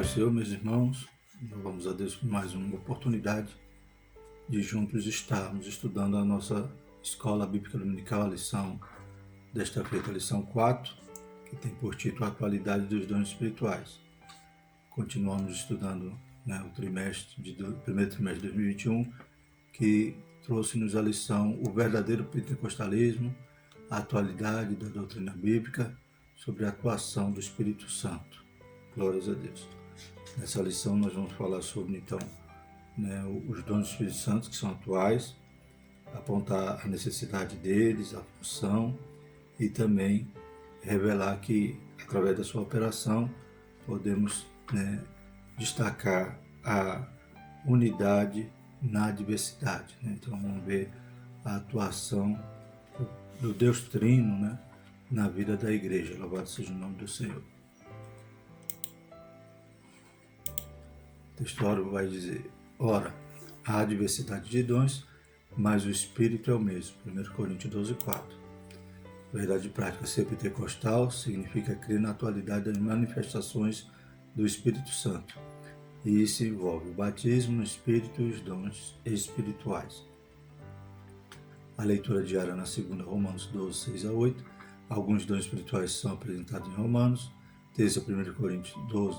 Paz do Senhor, meus irmãos, louvamos a Deus por mais uma oportunidade de juntos estarmos estudando a nossa Escola Bíblica Dominical, a lição desta feita, a lição 4, que tem por título a Atualidade dos Dons Espirituais. Continuamos estudando o primeiro trimestre de 2021, que trouxe-nos a lição O Verdadeiro Pentecostalismo, a atualidade da doutrina bíblica sobre a atuação do Espírito Santo. Glórias a Deus. Nessa lição nós vamos falar sobre, então, os dons do Espírito Santo que são atuais, apontar a necessidade deles, a função e também revelar que, através da sua operação, podemos destacar a unidade na diversidade. Então vamos ver a atuação do Deus Trino na vida da igreja. Louvado seja o nome do Senhor. O texto vai dizer: ora, há diversidade de dons, mas o Espírito é o mesmo. 1 Coríntios 12, 4. Verdade prática: ser pentecostal significa crer na atualidade das manifestações do Espírito Santo. E isso envolve o batismo no Espírito e os dons espirituais. A leitura diária na segunda, Romanos 12, 6 a 8. Alguns dons espirituais são apresentados em Romanos. Terça, 1 Coríntios 12,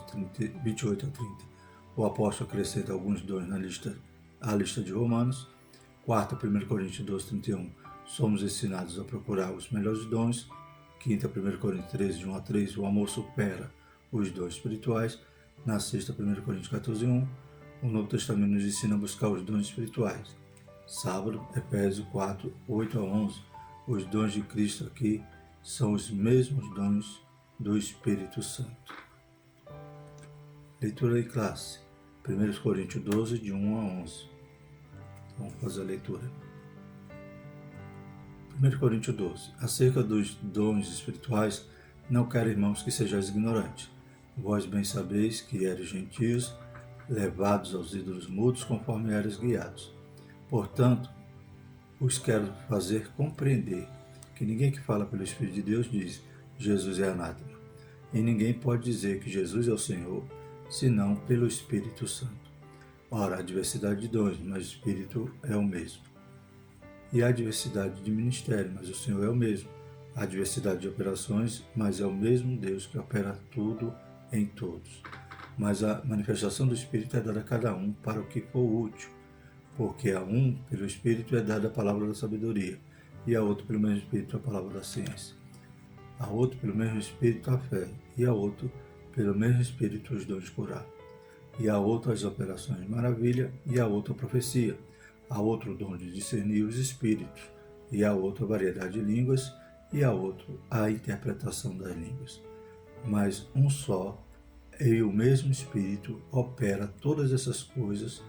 28 a 30. O apóstolo acrescenta alguns dons à lista de Romanos. Quarta, 1 Coríntios 12, 31. Somos ensinados a procurar os melhores dons. Quinta, 1 Coríntios 13, de 1 a 3. O amor supera os dons espirituais. Na sexta, 1 Coríntios 14, 1. O Novo Testamento nos ensina a buscar os dons espirituais. Sábado, Efésios 4, 8 a 11. Os dons de Cristo aqui são os mesmos dons do Espírito Santo. Leitura em classe. 1 Coríntios 12, de 1 a 11. Vamos fazer a leitura. 1 Coríntios 12. Acerca dos dons espirituais, não quero, irmãos, que sejais ignorantes. Vós bem sabeis que eres gentios, levados aos ídolos mudos, conforme eres guiados. Portanto, os quero fazer compreender que ninguém que fala pelo Espírito de Deus diz: Jesus é anátema. E ninguém pode dizer que Jesus é o Senhor, senão pelo Espírito Santo. Ora, há diversidade de dons, mas o Espírito é o mesmo. E há diversidade de ministério, mas o Senhor é o mesmo. Há diversidade de operações, mas é o mesmo Deus que opera tudo em todos. Mas a manifestação do Espírito é dada a cada um para o que for útil, porque a um, pelo Espírito, é dada a palavra da sabedoria, e a outro, pelo mesmo Espírito, a palavra da ciência. A outro, pelo mesmo Espírito, a fé, e a outro, pelo mesmo Espírito, os dons de curar. E a outro, as operações de maravilha, e a outro, a profecia. A outro, o dom de discernir os espíritos, e a outro, a variedade de línguas, e a outro, a interpretação das línguas. Mas um só e o mesmo Espírito opera todas essas coisas,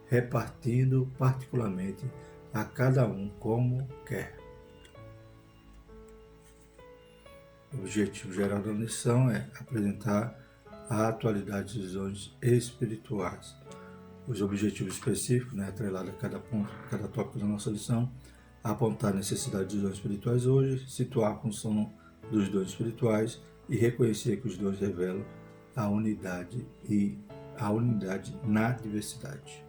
repartindo particularmente a cada um como quer. O objetivo geral da lição é apresentar a atualidade dos dons espirituais. Os objetivos específicos, atrelados a cada ponto, cada tópico da nossa lição: apontar a necessidade dos dons espirituais hoje, situar a função dos dons espirituais e reconhecer que os dons revelam a unidade na diversidade.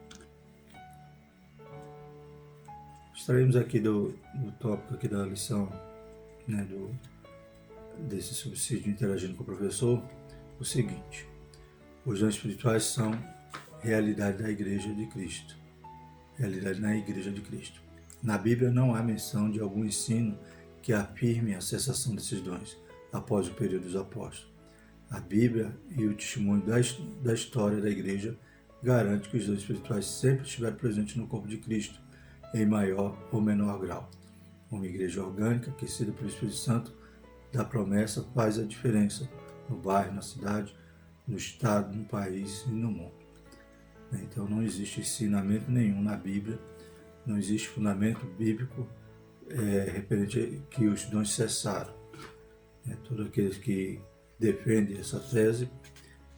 Extraímos aqui do tópico aqui da lição, desse subsídio interagindo com o professor, o seguinte: os dons espirituais são realidade da Igreja de Cristo. Realidade na Igreja de Cristo. Na Bíblia não há menção de algum ensino que afirme a cessação desses dons após o período dos apóstolos. A Bíblia e o testemunho da história da Igreja garante que os dons espirituais sempre estiveram presentes no corpo de Cristo, em maior ou menor grau. Uma igreja orgânica, aquecida pelo Espírito Santo da promessa, faz a diferença no bairro, na cidade, no estado, no país e no mundo. Então não existe ensinamento nenhum na Bíblia, não existe fundamento bíblico referente a que os dons cessaram. Todos aqueles que defendem essa tese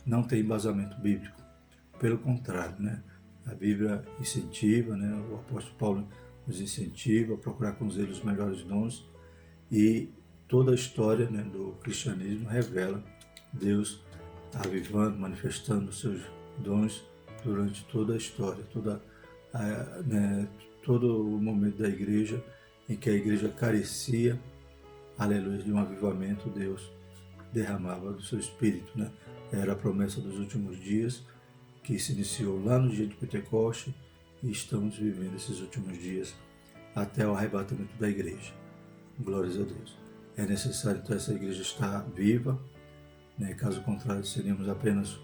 não têm embasamento bíblico. Pelo contrário, a Bíblia incentiva, o apóstolo Paulo nos incentiva a procurar com zelo os melhores dons, e toda a história do cristianismo revela Deus avivando, manifestando os seus dons durante toda a história, todo o momento da igreja em que a igreja carecia, aleluia, de um avivamento. Deus derramava do seu Espírito, né? Era a promessa dos últimos dias, que se iniciou lá no dia de Pentecoste, e estamos vivendo esses últimos dias até o arrebatamento da igreja. Glórias a Deus. É necessário então essa igreja estar viva, né? Caso contrário, seríamos apenas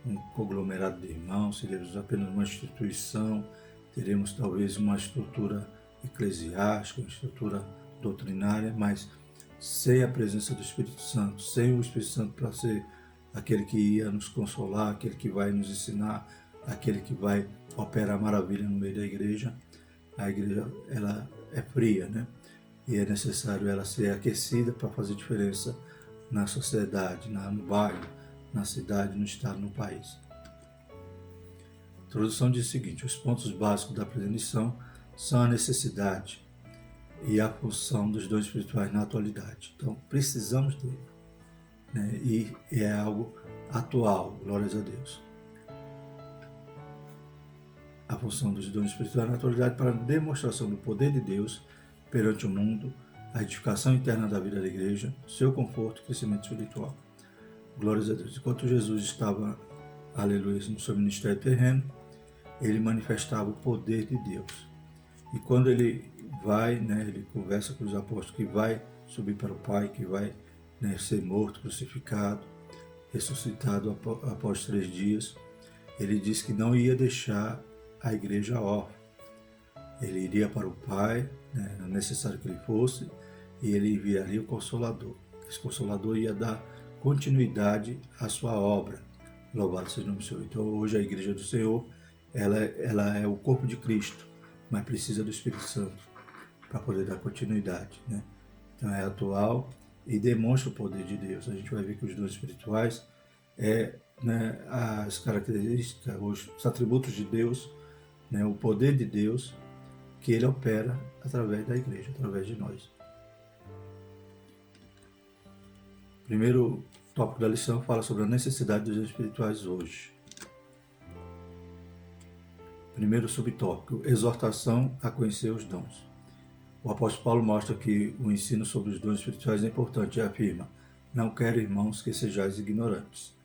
um conglomerado de irmãos, seríamos apenas uma instituição, teremos talvez uma estrutura eclesiástica, uma estrutura doutrinária, mas sem a presença do Espírito Santo, sem o Espírito Santo para ser aquele que ia nos consolar, aquele que vai nos ensinar, aquele que vai operar maravilha no meio da igreja, a igreja ela é fria, né? E é necessário ela ser aquecida para fazer diferença na sociedade, no bairro, na cidade, no estado, no país. A introdução diz o seguinte: os pontos básicos da predição são a necessidade e a função dos dons espirituais na atualidade. Então, precisamos dele, né? E é algo atual, glórias a Deus. A função dos dons espirituais na atualidade para a demonstração do poder de Deus perante o mundo, a edificação interna da vida da igreja, seu conforto e crescimento espiritual. Glórias a Deus. Enquanto Jesus estava, aleluia, no seu ministério terreno, ele manifestava o poder de Deus. E quando ele vai, né, ele conversa com os apóstolos que vai subir para o Pai, que vai, né, ser morto, crucificado, ressuscitado após 3 dias, ele diz que não ia deixar a igreja órfã. Ele iria para o Pai, né, era necessário que ele fosse, e ele enviaria o Consolador. Esse Consolador ia dar continuidade à sua obra. Louvado seja o nome do Senhor. Então hoje a igreja do Senhor, ela é o corpo de Cristo, mas precisa do Espírito Santo para poder dar continuidade, né? Então é atual e demonstra o poder de Deus. A gente vai ver que os dons espirituais né, as características, os atributos de Deus, né, o poder de Deus, que ele opera através da igreja, através de nós. Primeiro tópico da lição fala sobre a necessidade dos dons espirituais hoje. Primeiro subtópico, exortação a conhecer os dons. O apóstolo Paulo mostra que o ensino sobre os dons espirituais é importante e afirma: não quero, irmãos, que sejais ignorantes.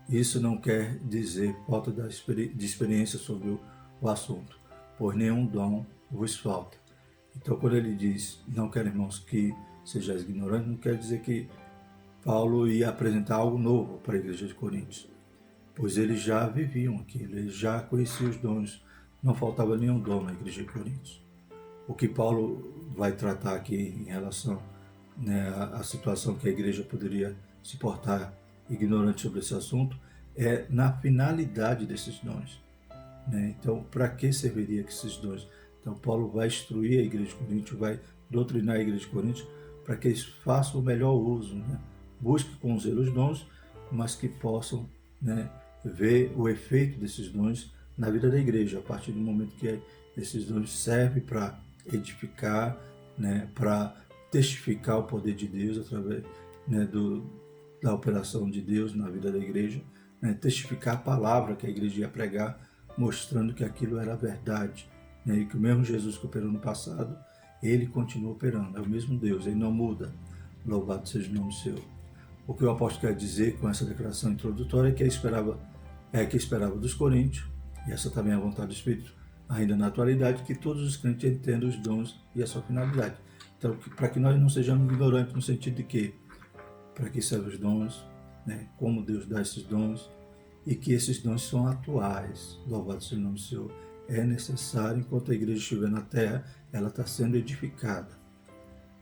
Isso não quer dizer falta de experiência sobre o assunto, pois nenhum dom vos falta. Então, quando ele diz, não quero, irmãos, que sejais ignorantes, não quer dizer que Paulo ia apresentar algo novo para a igreja de Coríntios, pois eles já viviam aquilo, eles já conheciam os dons, não faltava nenhum dom na igreja de Coríntios. O que Paulo vai tratar aqui em relação, né, à situação que a igreja poderia se portar ignorante sobre esse assunto é na finalidade desses dons, né? Então, para que serviria esses dons? Então, Paulo vai instruir a igreja de Coríntios, vai doutrinar a igreja de Coríntios para que eles façam o melhor uso, né? Busquem com zelo os dons, mas que possam, né, ver o efeito desses dons na vida da igreja, a partir do momento que esses dons servem para edificar, né, para testificar o poder de Deus através, né, da operação de Deus na vida da igreja, né, testificar a palavra que a igreja ia pregar, mostrando que aquilo era verdade, né, e que o mesmo Jesus que operou no passado, ele continua operando, é o mesmo Deus, ele não muda. Louvado seja o nome do Senhor. O que o apóstolo quer dizer com essa declaração introdutória é que esperava dos coríntios, e essa também é a vontade do Espírito, ainda na atualidade, que todos os crentes entendam os dons e a sua finalidade. Então, para que nós não sejamos ignorantes no sentido de que, para que servem os dons, né, como Deus dá esses dons, e que esses dons são atuais. Louvado seja o nome do Senhor. É necessário, enquanto a igreja estiver na terra, ela está sendo edificada.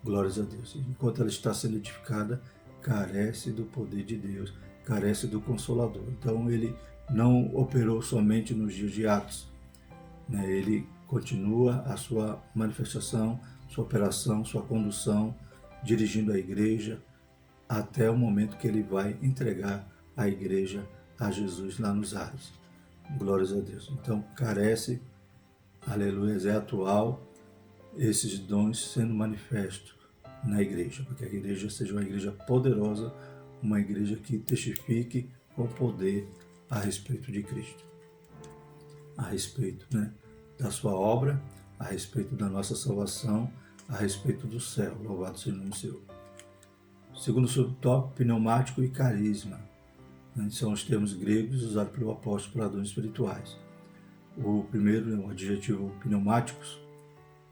Glórias a Deus. Enquanto ela está sendo edificada, carece do poder de Deus, carece do Consolador. Então ele não operou somente nos dias de Atos, né? Ele continua a sua manifestação, sua operação, sua condução, dirigindo a igreja até o momento que ele vai entregar a igreja a Jesus lá nos ares. Glórias a Deus. Então carece, aleluia, é atual esses dons sendo manifestos na igreja, para que a igreja seja uma igreja poderosa, uma igreja que testifique com poder a respeito de Cristo, a respeito, né, da sua obra, a respeito da nossa salvação, a respeito do céu. Louvado seja o nome do Senhor. Segundo subtópico, pneumático e carisma. São os termos gregos usados pelo apóstolo para dons espirituais. O primeiro é o adjetivo pneumáticos,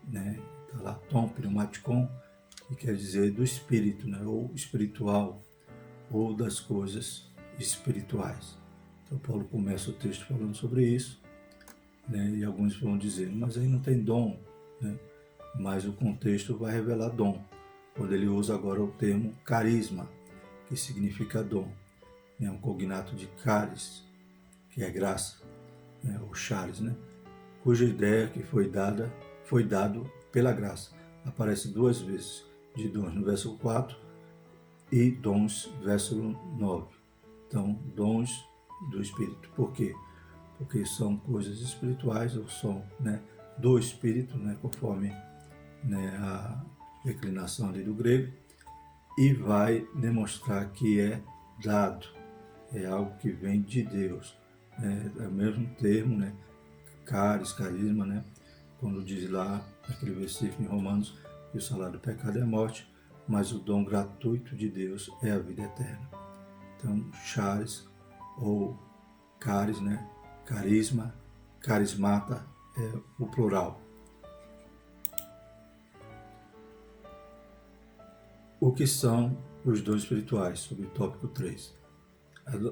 né? Está lá, tom, pneumaticon, que quer dizer do espírito, né? Ou espiritual, ou das coisas espirituais. Então, Paulo começa o texto falando sobre isso, né? E alguns vão dizer, mas aí não tem dom, né? Mas o contexto vai revelar dom, quando ele usa agora o termo carisma, que significa dom. Um cognato de caris, que é graça, né, ou charis, né, cuja ideia que foi dado pela graça. Aparece duas vezes, de dons no verso 4 e dons verso 9. Então, dons do Espírito. Por quê? Porque são coisas espirituais, ou são, né, do Espírito, né, conforme, né, a declinação ali do grego, e vai demonstrar que é dado. É algo que vem de Deus. É o mesmo termo, né? Carisma, né? Quando diz lá, naquele versículo em Romanos, que o salário do pecado é a morte, mas o dom gratuito de Deus é a vida eterna. Então, charis ou caris, né? Carisma, carismata é o plural. O que são os dons espirituais? Sobre o tópico 3.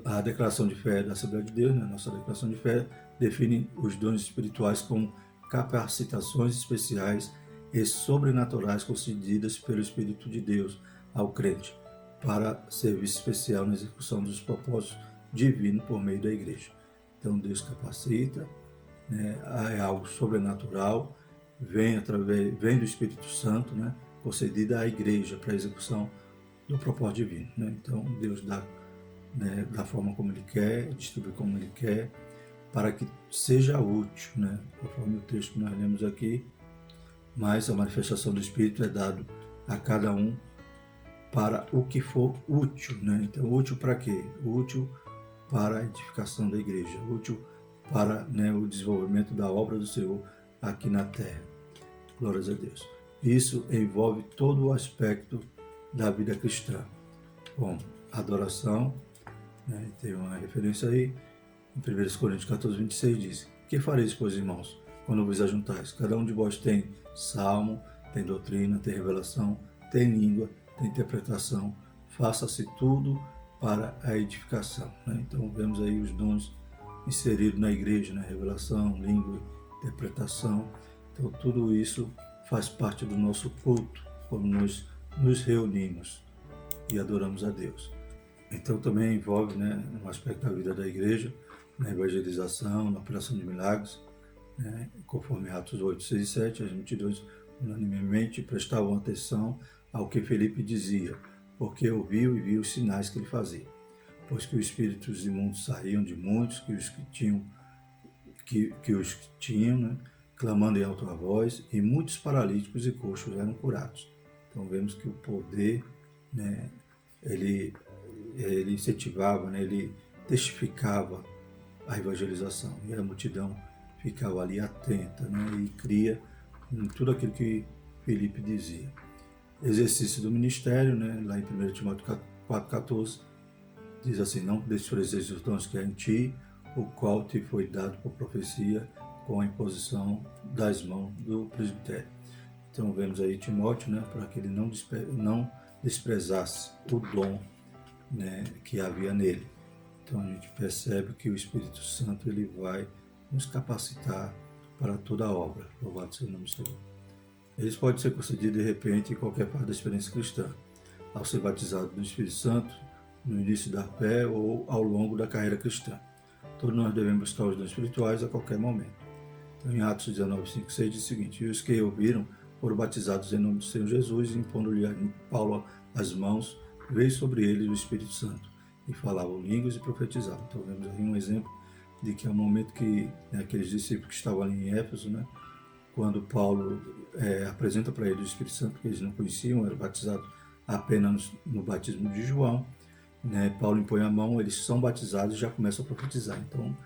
A declaração de fé da Assembleia de Deus, né, nossa declaração de fé, define os dons espirituais como capacitações especiais e sobrenaturais concedidas pelo Espírito de Deus ao crente para serviço especial na execução dos propósitos divinos por meio da igreja. Então Deus capacita, né, é algo sobrenatural, vem do Espírito Santo, né, concedida à igreja para a execução do propósito divino. Né? Então Deus dá, né, da forma como Ele quer, distribui como Ele quer, para que seja útil, né, conforme o texto que nós lemos aqui, mas a manifestação do Espírito é dado a cada um para o que for útil. Né? Então, útil para quê? Útil para a edificação da igreja, útil para, né, o desenvolvimento da obra do Senhor aqui na terra. Glórias a Deus. Isso envolve todo o aspecto da vida cristã, como adoração, né? Tem uma referência aí, em 1 Coríntios 14, 26 diz: que fareis, pois, irmãos, quando vos ajuntais? Cada um de vós tem salmo, tem doutrina, tem revelação, tem língua, tem interpretação. Faça-se tudo para a edificação. Né? Então vemos aí os dons inseridos na igreja, né? Revelação, língua, interpretação. Então tudo isso faz parte do nosso culto, quando nós nos reunimos e adoramos a Deus. Então também envolve, né, um aspecto da vida da igreja, na evangelização, na operação de milagres, né, conforme Atos 8, 6 e 7, as multidões unanimemente prestavam atenção ao que Felipe dizia, porque ouviu e viu os sinais que ele fazia. Pois que os espíritos imundos saíam de muitos, que os tinham, né, clamando em alta voz, e muitos paralíticos e coxos eram curados. Então vemos que o poder, né, ele incentivava, né, ele testificava a evangelização, e a multidão ficava ali atenta, né, e cria em tudo aquilo que Felipe dizia. Exercício do ministério, né, lá em 1 Timóteo 4,14, diz assim: não desprezeis os dons que há em ti, o qual te foi dado por profecia, com a imposição das mãos do presbitério. Então vemos aí Timóteo, né, para que ele não desprezasse o dom, né, que havia nele. Então a gente percebe que o Espírito Santo ele vai nos capacitar para toda a obra. Louvado seja o nome do Senhor. Eles podem ser concedidos de repente em qualquer parte da experiência cristã, ao ser batizado no Espírito Santo, no início da fé ou ao longo da carreira cristã. Todos nós devemos buscar os dons espirituais a qualquer momento. Então, em Atos 19, 5, 6 diz o seguinte: e os que ouviram foram batizados em nome do Senhor Jesus, e impondo-lhe Paulo as mãos, veio sobre eles o Espírito Santo, e falavam línguas e profetizavam. Então vemos aí um exemplo de que é um momento que, né, aqueles discípulos que estavam ali em Éfeso, né, quando Paulo apresenta para eles o Espírito Santo, que eles não conheciam, eram batizados apenas no batismo de João, né, Paulo impõe a mão, eles são batizados e já começam a profetizar. Então,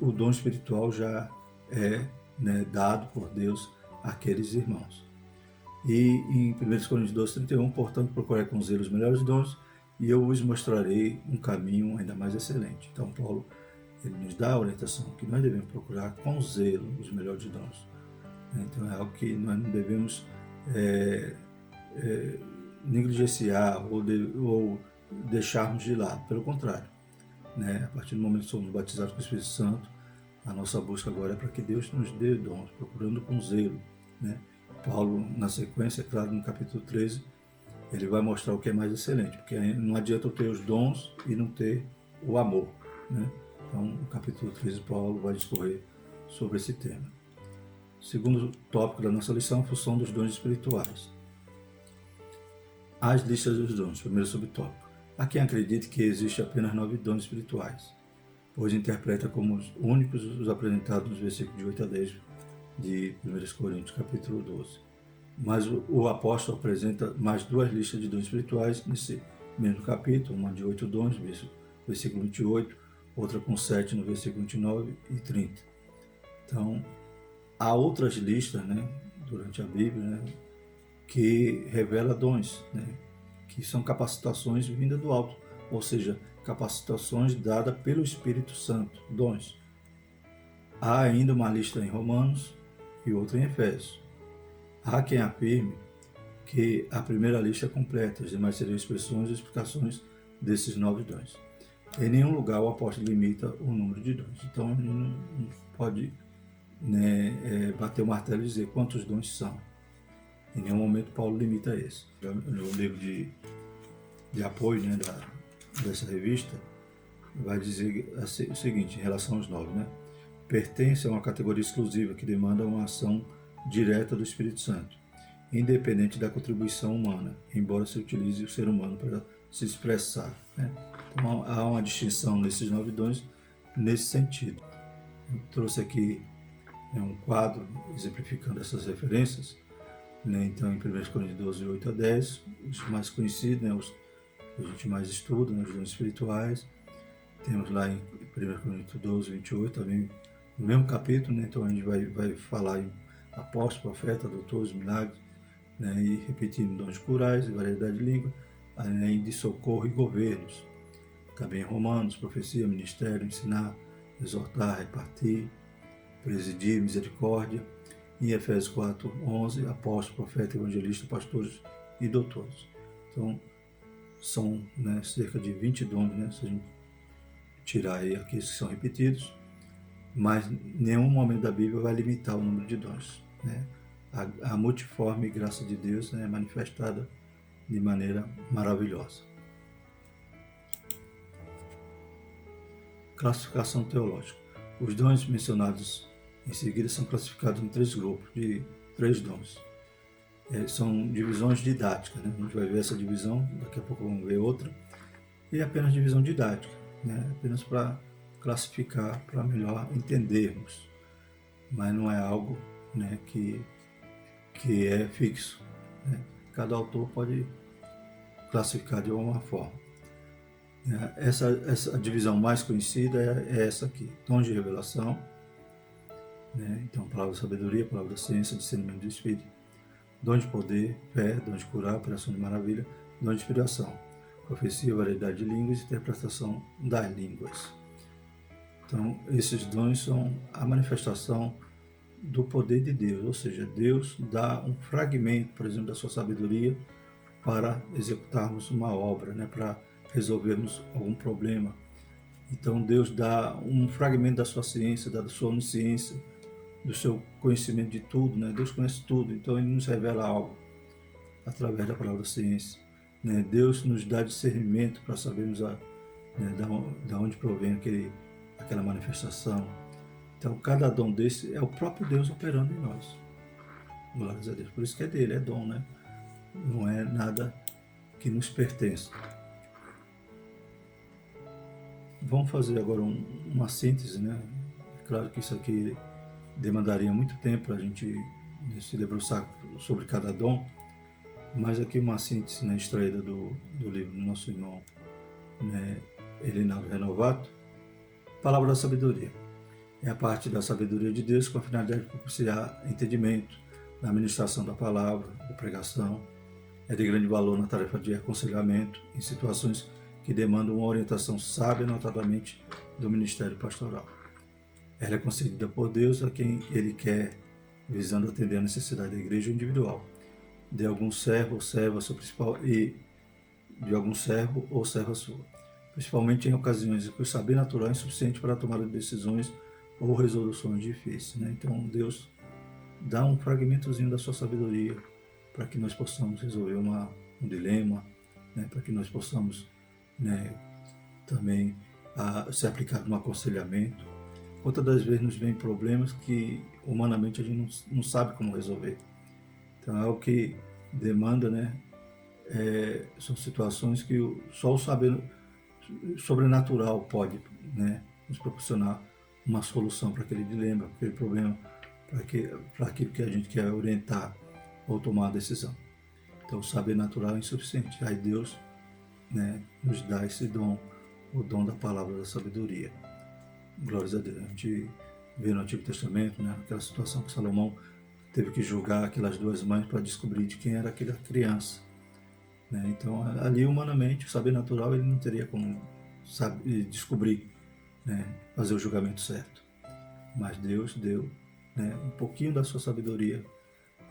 o dom espiritual já é, né, dado por Deus àqueles irmãos. E em 1 Coríntios 12:31, portanto, procurai com zelo os melhores dons, e eu vos mostrarei um caminho ainda mais excelente. Então, Paulo, ele nos dá a orientação que nós devemos procurar com zelo os melhores dons. Então, é algo que nós não devemos negligenciar ou deixarmos de lado. Pelo contrário, né? A partir do momento que somos batizados com o Espírito Santo, a nossa busca agora é para que Deus nos dê dons, procurando com zelo, né? Paulo, na sequência, claro, no capítulo 13, ele vai mostrar o que é mais excelente, porque não adianta eu ter os dons e não ter o amor, né? Então, no capítulo 13, Paulo vai discorrer sobre esse tema. Segundo tópico da nossa lição, a função dos dons espirituais. As listas dos dons, primeiro subtópico. Há quem acredite que existe apenas 9 dons espirituais, pois interpreta como os únicos os apresentados nos versículos de 8 a 10 de 1 Coríntios, capítulo 12. Mas o apóstolo apresenta mais 2 listas de dons espirituais nesse mesmo capítulo, uma de 8 dons, versículo 28, outra com 7 no versículo 29 e 30. Então, há outras listas, né, durante a Bíblia, né, que revela dons, né, que são capacitações vindas do alto, ou seja, capacitações dadas pelo Espírito Santo, dons. Há ainda uma lista em Romanos e outra em Efésios. Há quem afirme que a primeira lista é completa, as demais seriam expressões e explicações desses 9 dons. Em nenhum lugar o apóstolo limita o número de dons. Então, ele não pode, né, bater o martelo e dizer quantos dons são. Em nenhum momento Paulo limita isso. No livro de apoio, né, dessa revista, vai dizer o seguinte, em relação aos 9, né? Pertence a uma categoria exclusiva que demanda uma ação direta do Espírito Santo, independente da contribuição humana, embora se utilize o ser humano para se expressar, né? Então, há uma distinção nesses 9 dons nesse sentido. Eu trouxe aqui, né, um quadro exemplificando essas referências, né? Então, em 1 Coríntios 12, 8 a 10, os mais conhecidos, né, os que a gente mais estuda, né, os dons espirituais. Temos lá em 1 Coríntios 12, 28, também no mesmo capítulo, né? Então a gente vai falar em apóstolo, profeta, doutores, milagres, né? E repetindo dons curais, variedade de língua, além de socorro e governos. Também em Romanos, profecia, ministério, ensinar, exortar, repartir, presidir, misericórdia. Em Efésios 4, 11, apóstolo, profeta, evangelista, pastores e doutores. Então, são, né, cerca de 20 dons, né, se a gente tirar aí aqueles que são repetidos, mas nenhum momento da Bíblia vai limitar o número de dons, né? A multiforme graça de Deus, né, é manifestada de maneira maravilhosa. Classificação teológica. Os dons mencionados em seguida são classificados em 3 grupos de 3 dons. São divisões didáticas, né? A gente vai ver essa divisão, daqui a pouco vamos ver outra, e é apenas divisão didática, né? Apenas para classificar, para melhor entendermos, mas não é algo, né, que é fixo, né? Cada autor pode classificar de alguma forma. Essa divisão mais conhecida é essa aqui, dons de revelação, né? Então, palavra de sabedoria, palavra da ciência, discernimento do Espírito, dom de poder, fé, dom de curar, operação de maravilha, dom de inspiração, profecia, variedade de línguas e interpretação das línguas. Então, esses dons são a manifestação do poder de Deus, ou seja, Deus dá um fragmento, por exemplo, da sua sabedoria para executarmos uma obra, né, para resolvermos algum problema. Então, Deus dá um fragmento da sua ciência, da sua onisciência, do seu conhecimento de tudo, né? Deus conhece tudo, então Ele nos revela algo através da palavra ciência, né? Deus nos dá discernimento para sabermos, né, da onde provém aquela manifestação. Então, cada dom desse é o próprio Deus operando em nós. Glórias a Deus. Por isso que é dele, é dom, né? Não é nada que nos pertence. Vamos fazer agora uma síntese, né? É claro que isso aqui demandaria muito tempo para a gente se debruçar sobre cada dom, mas aqui uma síntese, né, extraída do livro do nosso irmão né, Elinaldo Renovato, palavra da sabedoria. É a parte da sabedoria de Deus com a finalidade de propiciar entendimento na administração da palavra, da pregação. É de grande valor na tarefa de aconselhamento em situações que demandam uma orientação sábia, notadamente do ministério pastoral. Ela é concedida por Deus a quem Ele quer, visando atender a necessidade da igreja individual, de algum servo ou serva sua principal e de algum servo ou serva sua, principalmente em ocasiões em que o saber natural é insuficiente para a tomada de decisões ou resoluções difíceis. Né? Então Deus dá um fragmentozinho da sua sabedoria para que nós possamos resolver um dilema, né? Para que nós possamos, né, também ser aplicado no aconselhamento. Quantas das vezes nos vem problemas que humanamente a gente não sabe como resolver. Então é algo que demanda, né, são situações que só o saber sobrenatural pode, né, nos proporcionar uma solução para aquele dilema, para aquele problema, para aquilo que a gente quer orientar ou tomar a decisão. Então o saber natural é insuficiente. Aí Deus, né, nos dá esse dom, o dom da palavra da sabedoria. Glórias a Deus. A gente vê no Antigo Testamento, né, aquela situação que Salomão teve que julgar aquelas duas mães para descobrir de quem era aquela criança. Né? Então, ali humanamente, o saber natural ele não teria como descobrir, né, fazer o julgamento certo. Mas Deus deu, né, um pouquinho da sua sabedoria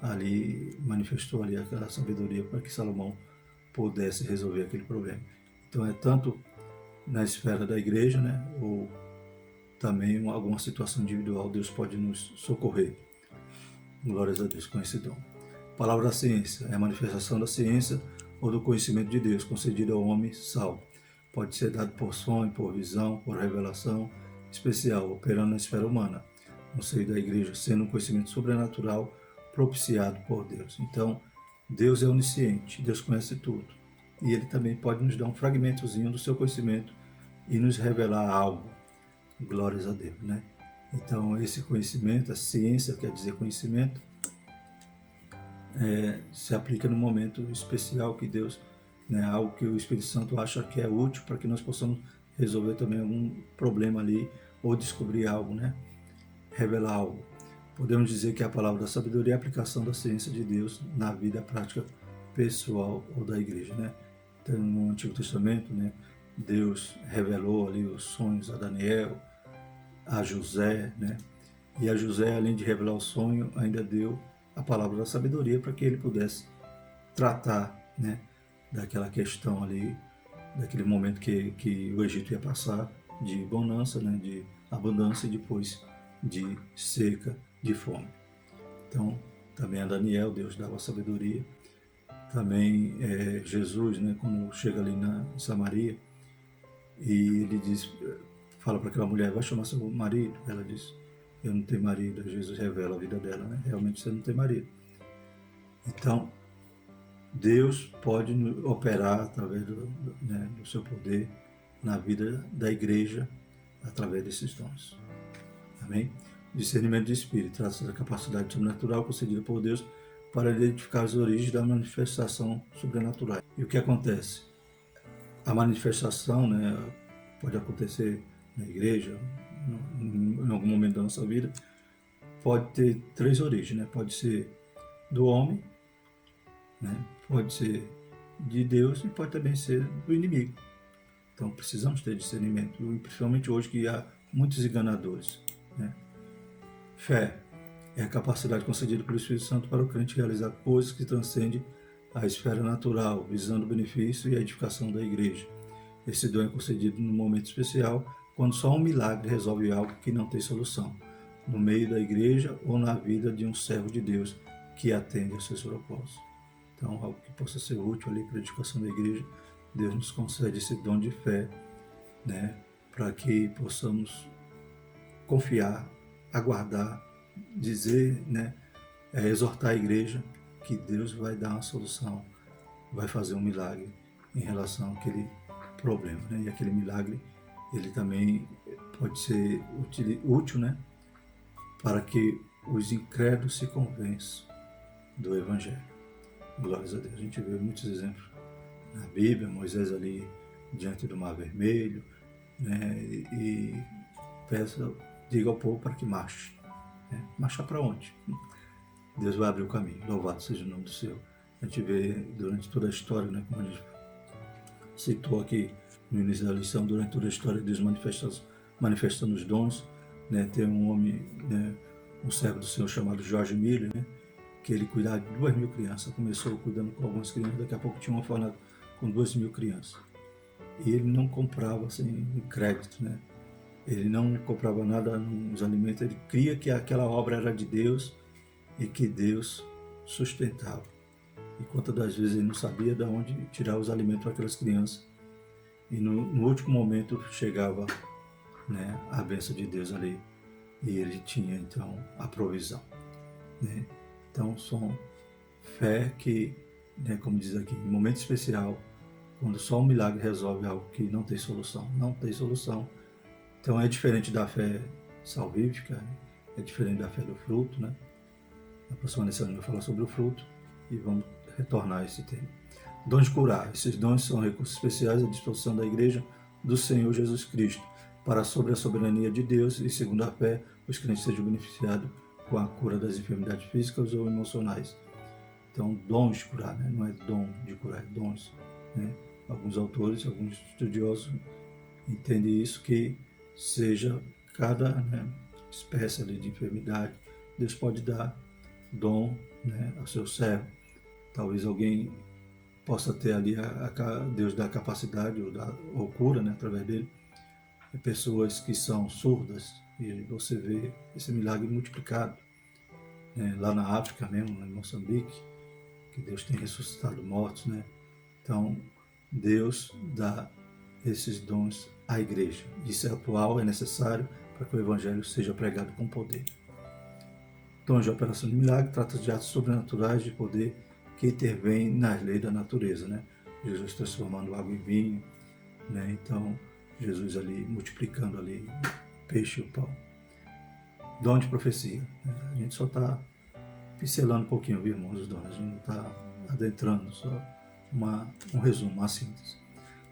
ali, manifestou ali aquela sabedoria para que Salomão pudesse resolver aquele problema. Então, é tanto na esfera da igreja, né, ou também alguma situação individual, Deus pode nos socorrer. Glórias a Deus com esse dom. A palavra da ciência é a manifestação da ciência ou do conhecimento de Deus concedido ao homem salvo. Pode ser dado por sonho, por visão, por revelação especial, operando na esfera humana, no seio da igreja, sendo um conhecimento sobrenatural propiciado por Deus. Então, Deus é onisciente, Deus conhece tudo. E Ele também pode nos dar um fragmentozinho do seu conhecimento e nos revelar algo. Glórias a Deus, né? Então, esse conhecimento, a ciência quer dizer conhecimento, se aplica no momento especial que Deus, né, algo que o Espírito Santo acha que é útil para que nós possamos resolver também algum problema ali ou descobrir algo, né? Revelar algo. Podemos dizer que a palavra da sabedoria é a aplicação da ciência de Deus na vida prática pessoal ou da igreja, né? Então, no Antigo Testamento, né, Deus revelou ali os sonhos a Daniel, a José, né? E a José, além de revelar o sonho, ainda deu a palavra da sabedoria para que ele pudesse tratar, né, daquela questão ali, daquele momento que o Egito ia passar de bonança, né, de abundância e depois de seca, de fome. Então, também a Daniel, Deus dava sabedoria. Também Jesus, né, quando chega ali na Samaria, e ele diz, fala para aquela mulher, vai chamar seu marido. Ela diz, eu não tenho marido. Jesus revela a vida dela, né? Realmente você não tem marido. Então, Deus pode operar através do seu poder na vida da igreja, através desses dons. Amém? Discernimento de espírito trata-se da capacidade sobrenatural concedida por Deus para identificar as origens da manifestação sobrenatural. E o que acontece? A manifestação, né, pode acontecer na igreja, em algum momento da nossa vida, pode ter três origens, né? Pode ser do homem, né? Pode ser de Deus e pode também ser do inimigo. Então precisamos ter discernimento, principalmente hoje que há muitos enganadores, né? Fé é a capacidade concedida pelo Espírito Santo para o crente realizar coisas que transcendem a esfera natural, visando o benefício e a edificação da igreja. Esse dom é concedido num momento especial, quando só um milagre resolve algo que não tem solução, no meio da igreja ou na vida de um servo de Deus que atende aos seus propósitos. Então, algo que possa ser útil ali para a edificação da igreja, Deus nos concede esse dom de fé, né, para que possamos confiar, aguardar, dizer, né, exortar a igreja que Deus vai dar uma solução, vai fazer um milagre em relação àquele problema, né? E aquele milagre, ele também pode ser útil, né, para que os incrédulos se convençam do Evangelho. Glórias a Deus. A gente vê muitos exemplos na Bíblia, Moisés ali diante do Mar Vermelho, né? E diga ao povo para que marche. Né? Marchar para onde? Deus vai abrir o caminho. Louvado seja o nome do Senhor. A gente vê durante toda a história, né, como a gente citou aqui no início da lição, durante toda a história de Deus manifestando os dons, né? Tem um homem, né, um servo do Senhor chamado George Miller, né, que ele cuidava de 2.000 crianças. Começou cuidando com algumas crianças, daqui a pouco tinha uma orfanato com 2.000 crianças. E ele não comprava assim, crédito, né? Ele não comprava nada nos alimentos, ele cria que aquela obra era de Deus e que Deus sustentava. E quantas das vezes ele não sabia de onde tirar os alimentos para aquelas crianças. E no último momento chegava, né, a bênção de Deus ali. E ele tinha então a provisão. Né? Então são fé que, né, como diz aqui, em momento especial, quando só um milagre resolve algo que não tem solução. Não tem solução. Então é diferente da fé salvífica, é diferente da fé do fruto, né? Na próxima lição eu vou falar sobre o fruto e vamos retornar a esse tema. Dons de curar. Esses dons são recursos especiais à disposição da Igreja do Senhor Jesus Cristo, para sobre a soberania de Deus e, segundo a fé, os crentes sejam beneficiados com a cura das enfermidades físicas ou emocionais. Então, dons de curar, né? Não é dom de curar, é dons. Né? Alguns autores, alguns estudiosos entendem isso, que seja cada, né, espécie ali de enfermidade, Deus pode dar dom, né, ao seu servo. Talvez alguém possa ter ali, Deus dá capacidade ou cura, né, através dele, pessoas que são surdas, e você vê esse milagre multiplicado, né, lá na África mesmo, em Moçambique, que Deus tem ressuscitado mortos, né? Então, Deus dá esses dons à igreja. Isso é atual, é necessário para que o evangelho seja pregado com poder. Dons de operação de milagre trata de atos sobrenaturais de poder que intervêm nas leis da natureza, né? Jesus transformando água em vinho, né? Então, Jesus ali multiplicando ali o peixe e o pão. Dom de profecia. Né? A gente só está pincelando um pouquinho, viu, irmãos, os dons. A gente não está adentrando, só um resumo, uma síntese.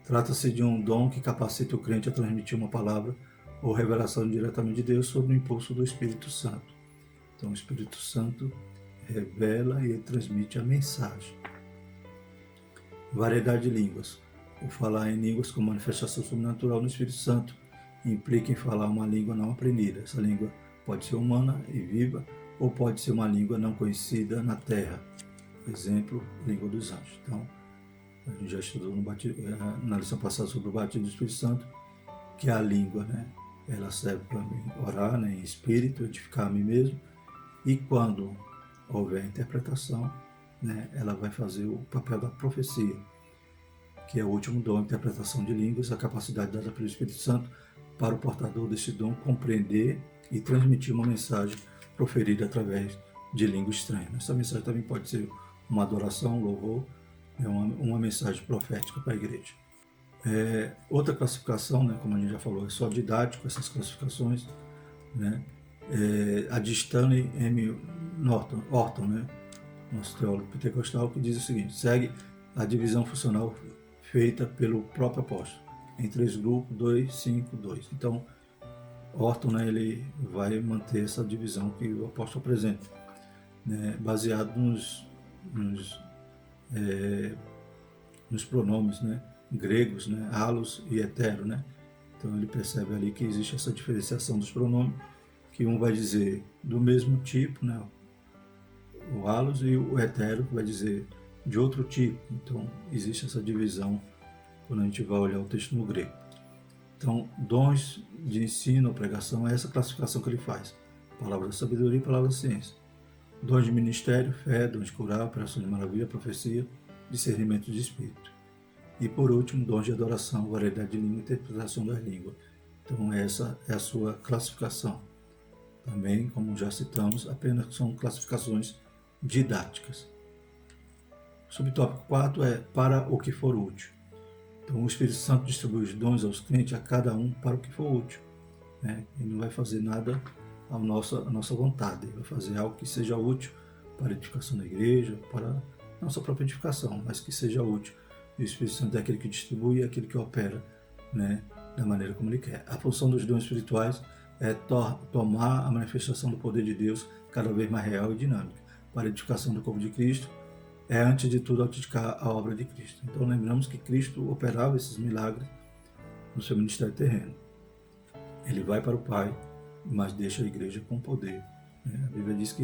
Trata-se de um dom que capacita o crente a transmitir uma palavra ou revelação diretamente de Deus sob o impulso do Espírito Santo. Então, o Espírito Santo revela e transmite a mensagem. Variedade de línguas. O falar em línguas com manifestação sobrenatural no Espírito Santo implica em falar uma língua não aprendida. Essa língua pode ser humana e viva, ou pode ser uma língua não conhecida na terra. Exemplo, língua dos anjos. Então, a gente já estudou na lição passada sobre o batismo do Espírito Santo, que a língua, né, ela serve para mim orar, né, em espírito, edificar a mim mesmo, e quando houver interpretação, né, ela vai fazer o papel da profecia, que é o último dom, a interpretação de línguas, a capacidade dada pelo Espírito Santo para o portador desse dom compreender e transmitir uma mensagem proferida através de língua estranha. Essa mensagem também pode ser uma adoração, um louvor, uma mensagem profética para a igreja. Outra classificação, né, como a gente já falou, é só didático essas classificações, né? A de Stanley M. Orton, né, nosso teólogo pentecostal, que diz o seguinte: segue a divisão funcional feita pelo próprio apóstolo, em 3 grupos, 2, 5, 2. Então, Orton, né, ele vai manter essa divisão que o apóstolo apresenta, né, baseado nos pronomes, né, gregos, né, halos e hetero, né? Então ele percebe ali que existe essa diferenciação dos pronomes, que um vai dizer do mesmo tipo, né, o halos, e o hetero vai dizer de outro tipo. Então existe essa divisão quando a gente vai olhar o texto no grego. Então, dons de ensino, pregação, é essa classificação que ele faz: palavra de sabedoria e palavra de ciência. Dons de ministério, fé, dons de curar, operação de maravilha, profecia, discernimento de espírito. E por último, dons de adoração, variedade de língua e interpretação das línguas. Então essa é a sua classificação. Também, como já citamos, apenas são classificações didáticas. O subtópico 4 é para o que for útil. Então o Espírito Santo distribui os dons aos crentes, a cada um para o que for útil. Né? Ele não vai fazer nada à nossa vontade, ele vai fazer algo que seja útil para a edificação da igreja, para a nossa própria edificação, mas que seja útil e o Espírito Santo é aquele que distribui e é aquele que opera, né, da maneira como ele quer. A função dos dons espirituais é tomar a manifestação do poder de Deus cada vez mais real e dinâmica. Para a edificação do corpo de Cristo, é antes de tudo autenticar a obra de Cristo. Então lembramos que Cristo operava esses milagres no seu ministério terreno. Ele vai para o Pai, mas deixa a igreja com poder. A Bíblia diz que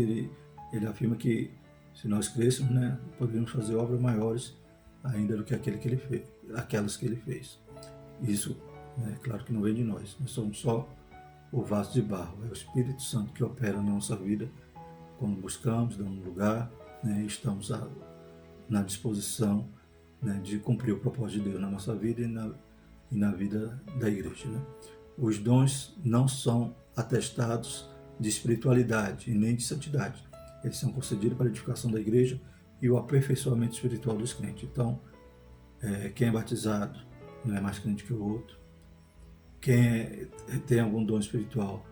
ele afirma que se nós crêssemos, né, poderíamos fazer obras maiores ainda do que aquelas que ele fez. Isso, né, claro que não vem de nós somos só o vaso de barro. É o Espírito Santo que opera na nossa vida quando buscamos, damos lugar, né, estamos na disposição, né, de cumprir o propósito de Deus na nossa vida e na vida da igreja. Né? Os dons não são atestados de espiritualidade e nem de santidade. Eles são concedidos para a edificação da igreja e o aperfeiçoamento espiritual dos crentes. Então, quem é batizado não é mais crente que o outro. Quem tem algum dom espiritual,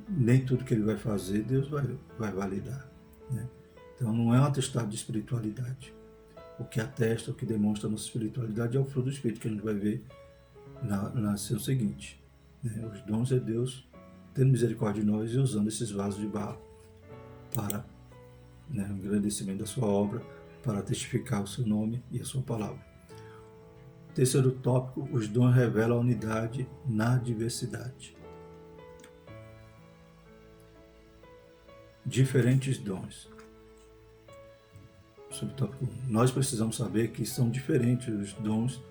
nem tudo que ele vai fazer, Deus vai validar. Né? Então, não é um atestado de espiritualidade. O que atesta, o que demonstra a nossa espiritualidade é o fruto do Espírito, que a gente vai ver na cena seguinte. Né? Os dons é Deus tendo misericórdia de nós e usando esses vasos de barro para, né, o engrandecimento da sua obra, para testificar o seu nome e a sua palavra. Terceiro tópico, os dons revelam a unidade na diversidade. Diferentes dons. Subtópico 1. Nós precisamos saber que são diferentes os dons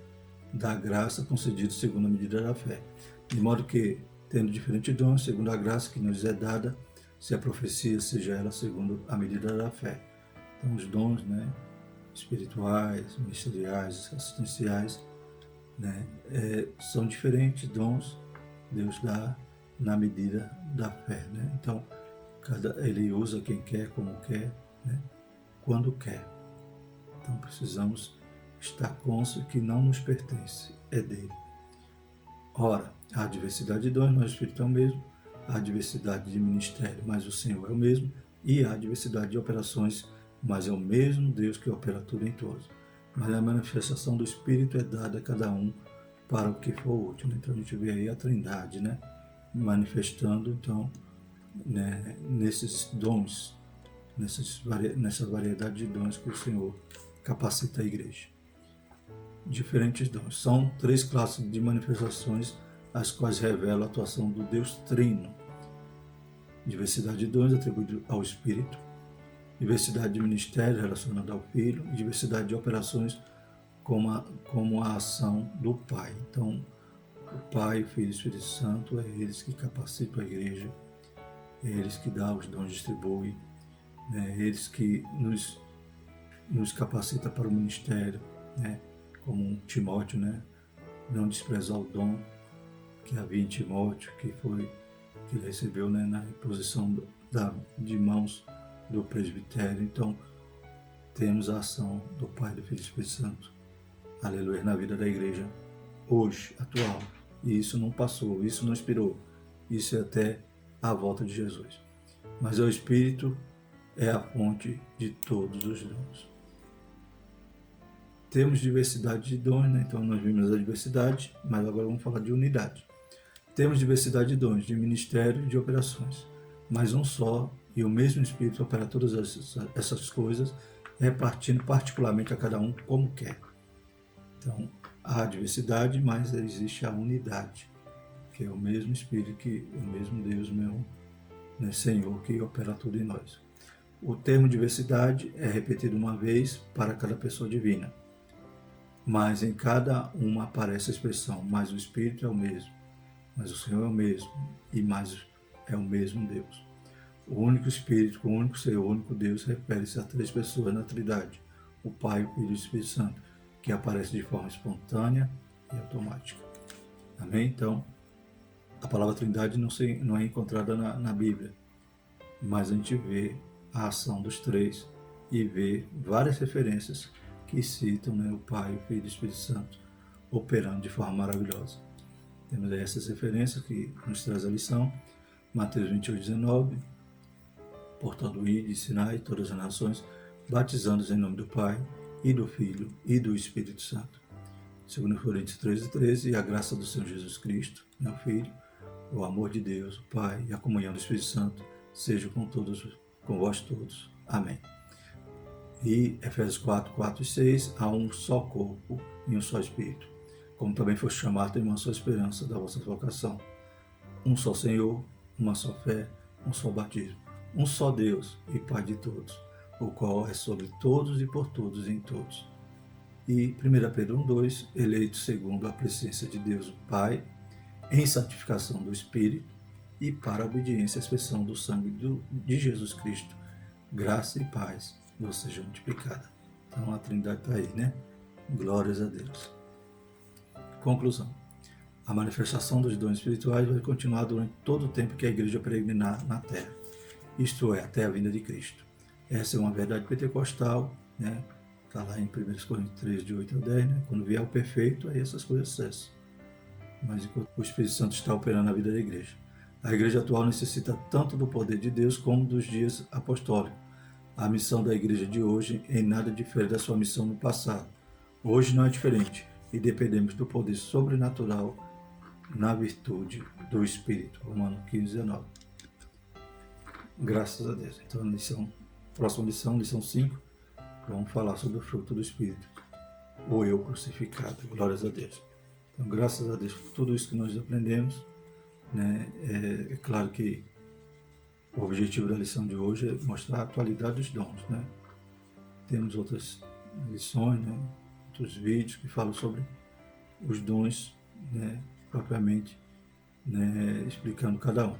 da graça concedidos segundo a medida da fé. De modo que, tendo diferentes dons, segundo a graça que nos é dada, se a profecia seja ela segundo a medida da fé. Então, os dons, né, espirituais, ministeriais, assistenciais, né, são diferentes dons, Deus dá na medida da fé. Né? Então, ele usa quem quer, como quer, né, quando quer. Então, precisamos estar conscientes que não nos pertence, é dele. Ora, há diversidade de dons, mas o Espírito é o mesmo, há diversidade de ministério, mas o Senhor é o mesmo, e há diversidade de operações, mas é o mesmo Deus que opera tudo em todos. Mas a manifestação do Espírito é dada a cada um para o que for útil. Né? Então a gente vê aí a Trindade, né, manifestando, então, né, nesses dons, nessa variedade de dons que o Senhor capacita a igreja. Diferentes dons. São 3 classes de manifestações as quais revelam a atuação do Deus Trino. Diversidade de dons atribuídos ao Espírito, diversidade de ministérios relacionados ao Filho e diversidade de operações como a ação do Pai. Então, o Pai, o Filho e o Espírito Santo, é eles que capacitam a igreja, é eles que dão os dons, distribuem, né? É eles que nos capacita para o ministério, né? Como Timóteo, né? Não desprezar o dom que havia em Timóteo, que ele recebeu, né, na imposição de mãos do presbitério. Então, temos a ação do Pai, do Filho e do Espírito Santo, aleluia, na vida da igreja, hoje, atual. E isso não passou, isso não expirou, isso é até a volta de Jesus. Mas o Espírito é a fonte de todos os dons. Temos diversidade de dons, né? Então nós vimos a diversidade, mas agora vamos falar de unidade. Temos diversidade de dons, de ministério e de operações, mas um só e o mesmo Espírito opera todas essas coisas, repartindo particularmente a cada um como quer. Então, há diversidade, mas existe a unidade, que é o mesmo Espírito, o mesmo Deus, o mesmo, né, Senhor, que opera tudo em nós. O termo diversidade é repetido uma vez para cada pessoa divina, mas em cada uma aparece a expressão, mas o Espírito é o mesmo, mas o Senhor é o mesmo, e mais é o mesmo Deus. O único Espírito, o único Ser, o único Deus, refere-se a 3 pessoas na Trindade, o Pai, o Filho e o Espírito Santo, que aparece de forma espontânea e automática. Amém? Então, a palavra Trindade não é encontrada na Bíblia, mas a gente vê a ação dos 3 e vê várias referências que citam, né, o Pai, o Filho e o Espírito Santo operando de forma maravilhosa. Temos aí essas referências que nos traz a lição, Mateus 28:19, portanto, ide e ensinai todas as nações, batizando-os em nome do Pai, e do Filho, e do Espírito Santo. 2 Coríntios 13:13, e a graça do Senhor Jesus Cristo, meu Filho, o amor de Deus, o Pai e a comunhão do Espírito Santo seja com vós todos. Amém. E Efésios 4, 4 e 6, há um só corpo e um só Espírito, como também foi chamado em uma só esperança da vossa vocação. Um só Senhor, uma só fé, um só batismo, um só Deus e Pai de todos, o qual é sobre todos e por todos e em todos. E 1 Pedro 1,2, eleitos segundo a presciência de Deus o Pai, em santificação do Espírito e para a obediência à expressão do sangue de Jesus Cristo, graça e paz vos seja multiplicada. Então a Trindade está aí, né? Glórias a Deus. Conclusão. A manifestação dos dons espirituais vai continuar durante todo o tempo que a igreja peregrinar na terra, isto é, até a vinda de Cristo. Essa é uma verdade pentecostal, né? Está lá em 1 Coríntios 3, de 8 a 10, né? Quando vier o perfeito, aí essas coisas cessam. Mas enquanto o Espírito Santo está operando na vida da igreja. A igreja atual necessita tanto do poder de Deus como dos dias apostólicos. A missão da igreja de hoje em nada difere da sua missão no passado. Hoje não é diferente e dependemos do poder sobrenatural na virtude do Espírito. Romanos 15, 19. Graças a Deus. Então, próxima lição, lição 5, vamos falar sobre o fruto do Espírito, o eu crucificado. Glórias a Deus. Então, graças a Deus por tudo isso que nós aprendemos, né? É claro que o objetivo da lição de hoje é mostrar a atualidade dos dons, né? Temos outras lições, né? Outros vídeos que falam sobre os dons, né? Propriamente, né? Explicando cada um.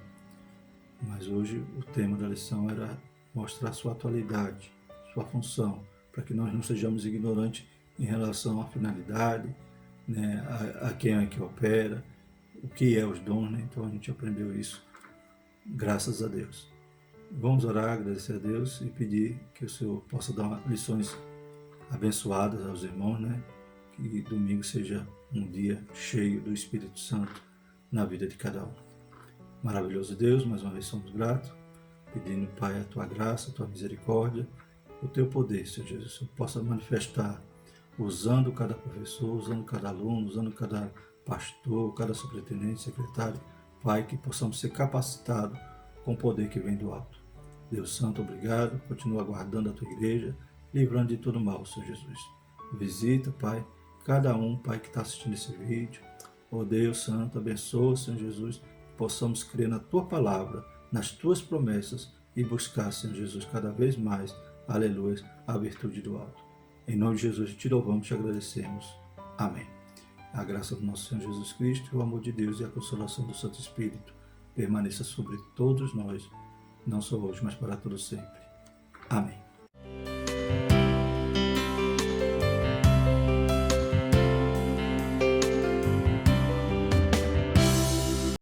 Mas hoje o tema da lição era mostrar sua atualidade, sua função, para que nós não sejamos ignorantes em relação à finalidade, né? A quem é que opera, o que é os dons, né? Então a gente aprendeu isso, graças a Deus. Vamos orar, agradecer a Deus e pedir que o Senhor possa dar lições abençoadas aos irmãos, né? Que domingo seja um dia cheio do Espírito Santo na vida de cada um. Maravilhoso Deus, mais uma vez somos gratos, pedindo, Pai, a Tua graça, a Tua misericórdia, o Teu poder, Senhor Jesus, que possa manifestar usando cada professor, usando cada aluno, usando cada pastor, cada superintendente, secretário, Pai, que possamos ser capacitados com o poder que vem do alto. Deus Santo, obrigado, continua guardando a Tua igreja, livrando de todo mal, Senhor Jesus. Visita, Pai, cada um, Pai, que está assistindo esse vídeo. Oh Deus Santo, abençoa, Senhor Jesus, que possamos crer na Tua palavra, nas Tuas promessas e buscar, Senhor Jesus, cada vez mais, aleluia, a virtude do alto. Em nome de Jesus, te louvamos e te agradecemos. Amém. A graça do nosso Senhor Jesus Cristo, o amor de Deus e a consolação do Santo Espírito permaneça sobre todos nós, não só hoje, mas para todo sempre. Amém.